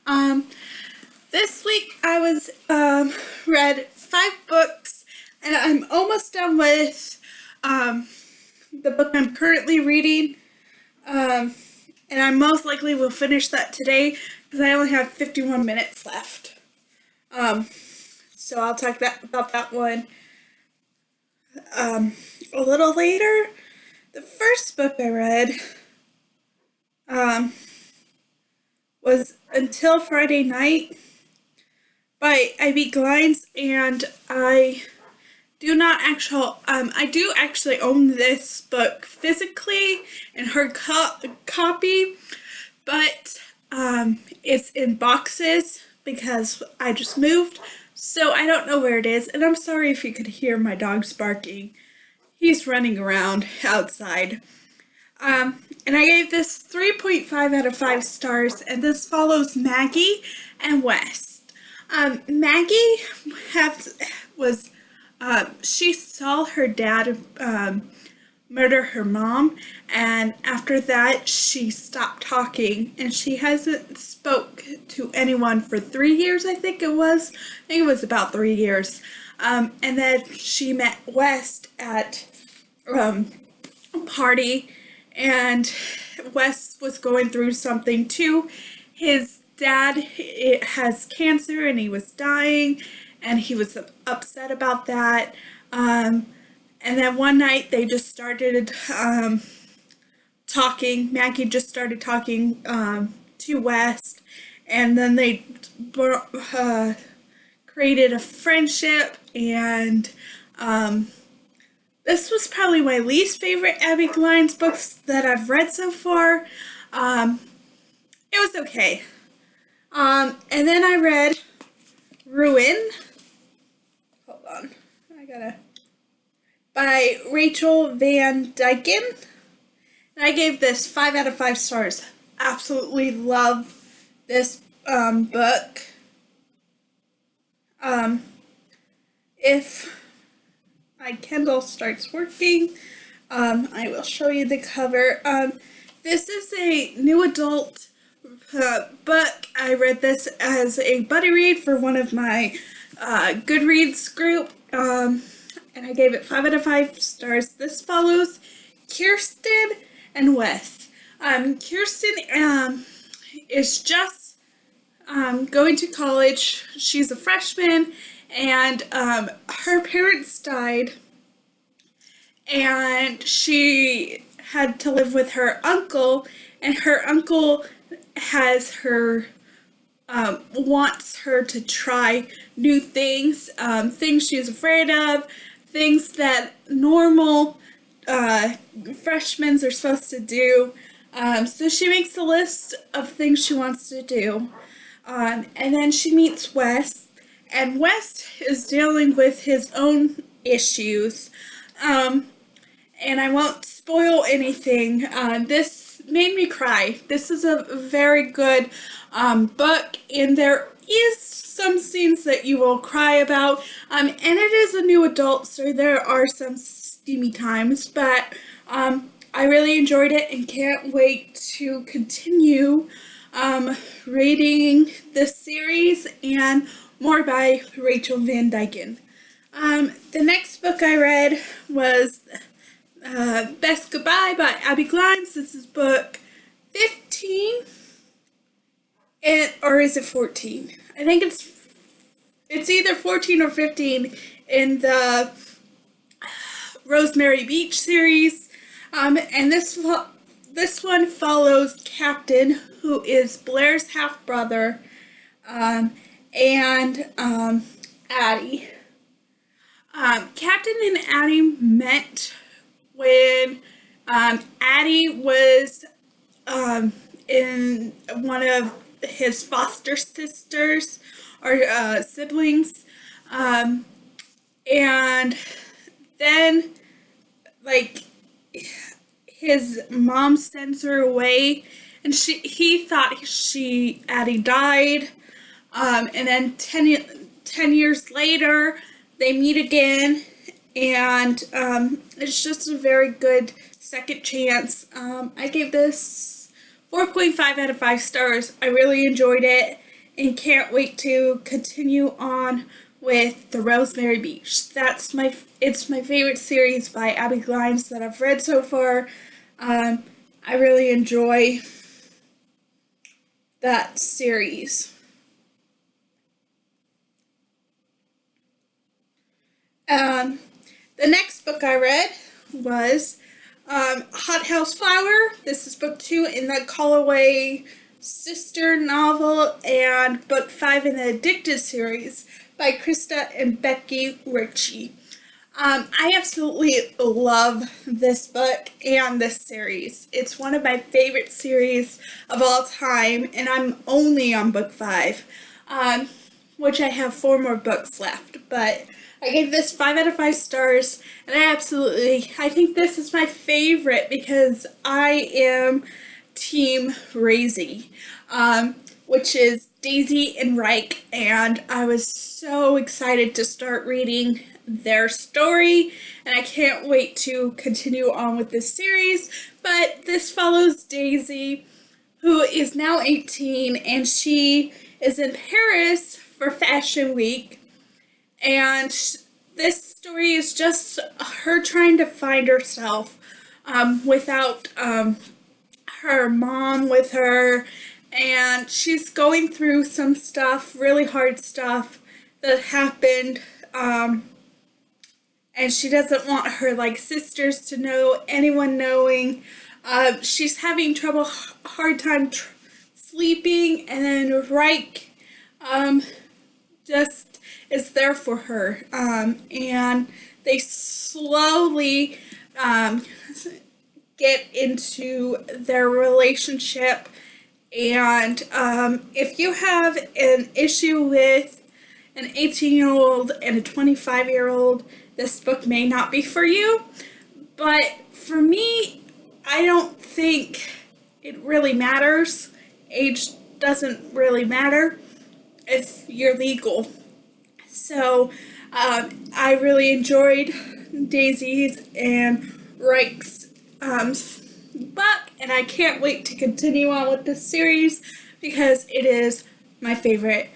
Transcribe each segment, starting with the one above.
Um, this week I was read 5 books, and I'm almost done with the book I'm currently reading. And I most likely will finish that today because I only have 51 minutes left. So I'll talk about that one a little later. The first book I read was Until Friday Night by Ivy Glines, and I do actually own this book physically in hard copy, but it's in boxes because I just moved, so I don't know where it is, and I'm sorry if you could hear my dog's barking. He's running around outside. And I gave this 3.5 out of 5 stars, and this follows Maggie and West. Maggie she saw her dad murder her mom, and after that she stopped talking, and she hasn't spoke to anyone for 3 years, I think it was about 3 years. And then she met West at a party, and Wes was going through something too. His dad has cancer and he was dying, and he was upset about that. And then one night they just started talking. Maggie just started talking to West, and then they created a friendship, and this was probably my least favorite Abby Glines books that I've read so far. It was okay. And then I read Ruin. Hold on. By Rachel Van Dyken. And I gave this 5 out of 5 stars. Absolutely love this book. If my Kindle starts working, I will show you the cover. This is a new adult book. I read this as a buddy read for one of my Goodreads group, and I gave it 5 out of 5 stars. This follows Kirsten and Wes. Kirsten is just going to college. She's a freshman, and her parents died, and she had to live with her uncle, and her uncle has her wants her to try new things, things she's afraid of, things that normal freshmen are supposed to do. So she makes a list of things she wants to do, and then she meets Wes. And West is dealing with his own issues, and I won't spoil anything. This made me cry. This is a very good book, and there is some scenes that you will cry about, and it is a new adult, so there are some steamy times, but I really enjoyed it and can't wait to continue reading this series and more by Rachel Van Dyken. The next book I read was Best Goodbye by Abby Glines. This is book 15, or is it 14? I think it's either 14 or 15 in the Rosemary Beach series. And this one follows Captain, who is Blair's half-brother, and Addie. Captain and Addie met when Addie was in one of his foster sisters or siblings, and then his mom sends her away, and he thought Addie died. And then 10 years later, they meet again, and it's just a very good second chance. I gave this 4.5 out of 5 stars. I really enjoyed it, and can't wait to continue on with The Rosemary Beach. It's my favorite series by Abby Grimes that I've read so far. I really enjoy that series. The next book I read was Hot House Flower. This is book 2 in the Callaway Sister novel and book 5 in the Addicted series by Krista and Becky Ritchie. I absolutely love this book and this series. It's one of my favorite series of all time, and I'm only on book 5, which I have 4 more books left. But I gave this 5 out of 5 stars, and I think this is my favorite because I am Team Razy, which is Daisy and Reich, and I was so excited to start reading their story, and I can't wait to continue on with this series. But this follows Daisy, who is now 18, and she is in Paris for Fashion Week, and this story is just her trying to find herself without her mom with her, and she's going through some stuff, really hard stuff that happened, and she doesn't want her sisters to know, anyone knowing. She's having hard time sleeping, and then Reich just is there for her, and they slowly get into their relationship. And if you have an issue with an 18-year-old and a 25-year-old, this book may not be for you. But for me, I don't think it really matters. Age doesn't really matter if you're legal. So I really enjoyed Daisy's and Reich's book, and I can't wait to continue on with this series because it is my favorite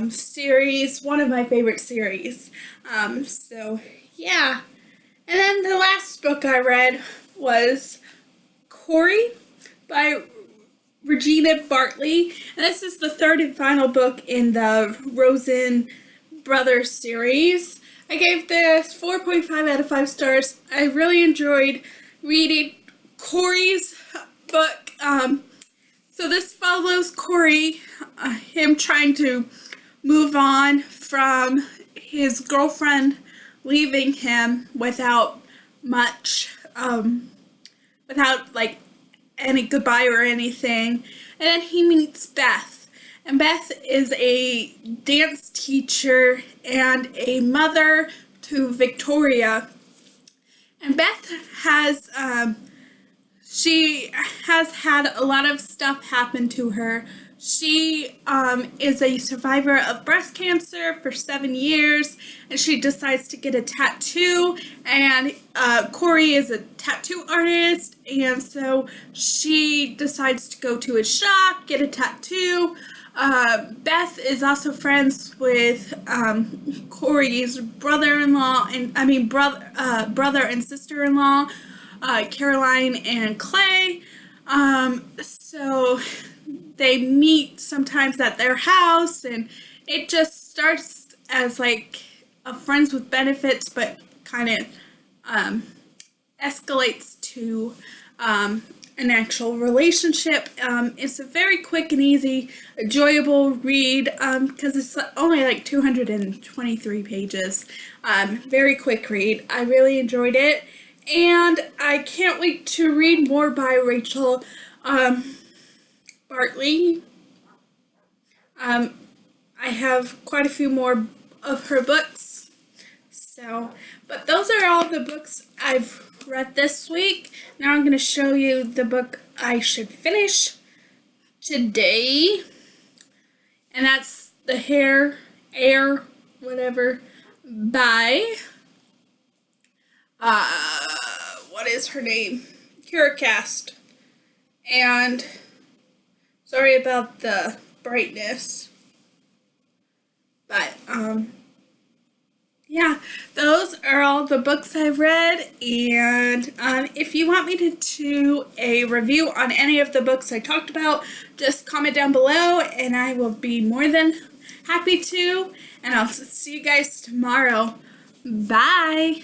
series, one of my favorite series. So yeah. And then the last book I read was Corey by Regina Bartley, and this is the 3rd and final book in the Rosen Brothers series. I gave this 4.5 out of 5 stars. I really enjoyed reading Corey's book. So this follows Corey, him trying to move on from his girlfriend leaving him without much, without any goodbye or anything. And then he meets Beth. And Beth is a dance teacher and a mother to Victoria. And Beth has, she has had a lot of stuff happen to her. She is a survivor of breast cancer for 7 years, and she decides to get a tattoo, and Corey is a tattoo artist, and so she decides to go to his shop, get a tattoo. Beth is also friends with Corey's brother-in-law, brother and sister-in-law, Caroline and Clay. So they meet sometimes at their house, and it just starts as a friends with benefits, but kind of escalates to an actual relationship. It's a very quick and easy, enjoyable read because it's only 223 pages. Very quick read. I really enjoyed it, and I can't wait to read more by Rachel Bartley. I have quite a few more of her books. But those are all the books I've read this week. Now I'm going to show you the book I should finish today. And that's The Air, whatever, by, what is her name? Curacast. And sorry about the brightness. But, yeah, those are all the books I've read, and if you want me to do a review on any of the books I talked about, just comment down below, and I will be more than happy to, and I'll see you guys tomorrow. Bye!